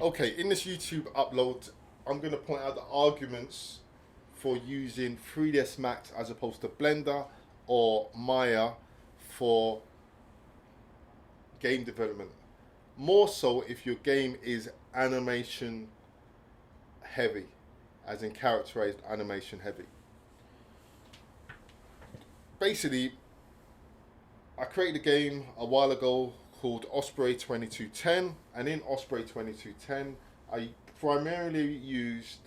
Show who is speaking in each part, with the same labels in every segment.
Speaker 1: Okay, in this YouTube upload, I'm going to point out the arguments for using 3ds Max as opposed to Blender or Maya for game development. More so if your game is animation heavy, as in characterized animation heavy. Basically, I created a game a while ago called Osprey 2210, and in Osprey 2210, I primarily used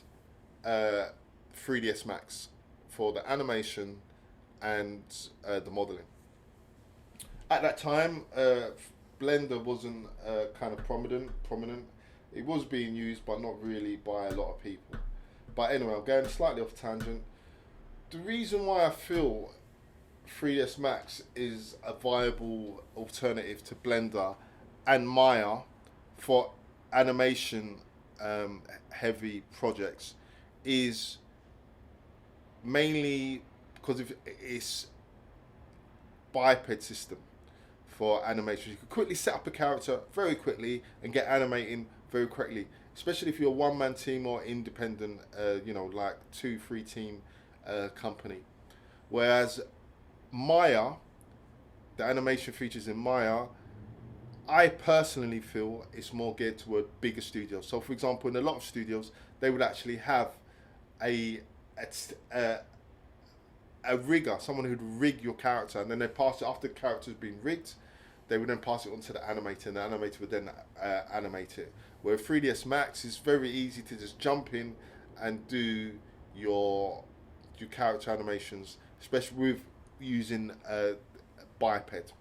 Speaker 1: 3ds Max for the animation and the modeling. At that time, Blender wasn't kind of prominent. It was being used, but not really by a lot of people. But anyway, I'm going slightly off tangent. The reason why I feel 3ds Max is a viable alternative to Blender and Maya for animation heavy projects is mainly because of its biped system for animation. You can quickly set up a character very quickly and get animating very quickly, especially if you're a one-man team or independent, like 2-3 team company. Whereas Maya, the animation features in Maya, I personally feel it's more geared toward bigger studios. So, for example, in a lot of studios, they would actually have a a, a rigger, someone who'd rig your character, and then they pass it after the character's been rigged. They would then pass it on to the animator, and the animator would then animate it. Where 3ds Max is very easy to just jump in and do your character animations, especially with using biped.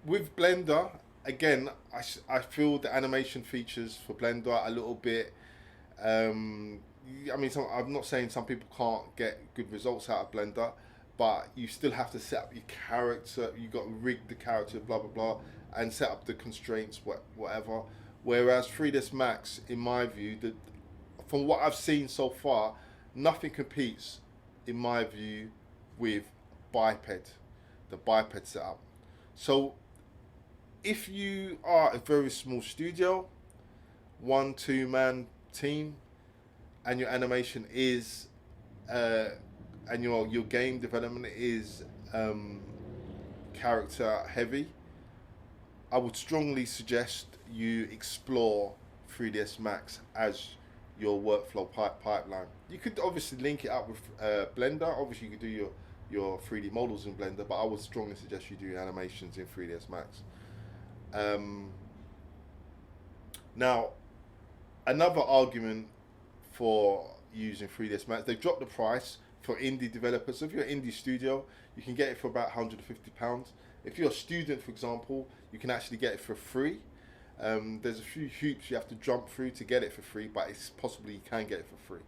Speaker 1: With Blender, again, I feel the animation features for Blender are a little bit. I'm not saying some people can't get good results out of Blender, but you still have to set up your character. You got to rig the character, blah blah blah, and set up the constraints, whatever. Whereas 3ds Max, in my view, from what I've seen so far, nothing competes, in my view, with biped, the biped setup. So if you are a very small studio, 1-2 man team, and your animation is and your game development is character heavy, I would strongly suggest you explore 3ds Max as your workflow pipeline. You could obviously link it up with Blender. Obviously, you could do your 3D models in Blender, but I would strongly suggest you do animations in 3ds Max. Now, another argument for using 3ds Max, they've dropped the price for indie developers. So if you're an indie studio, you can get it for about £150. If you're a student, for example, you can actually get it for free. There's a few hoops you have to jump through to get it for free, but it's possible you can get it for free.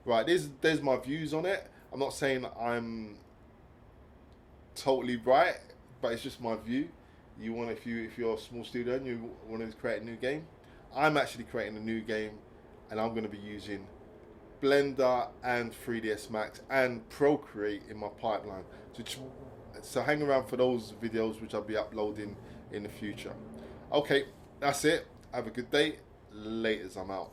Speaker 1: Right, there's my views on it. I'm not saying I'm totally right, but it's just my view. If you're a small studio and you want to create a new game, I'm actually creating a new game, and I'm going to be using Blender and 3ds Max and Procreate in my pipeline. So hang around for those videos, which I'll be uploading in the future. Okay, that's it. Have a good day. Laters, I'm out.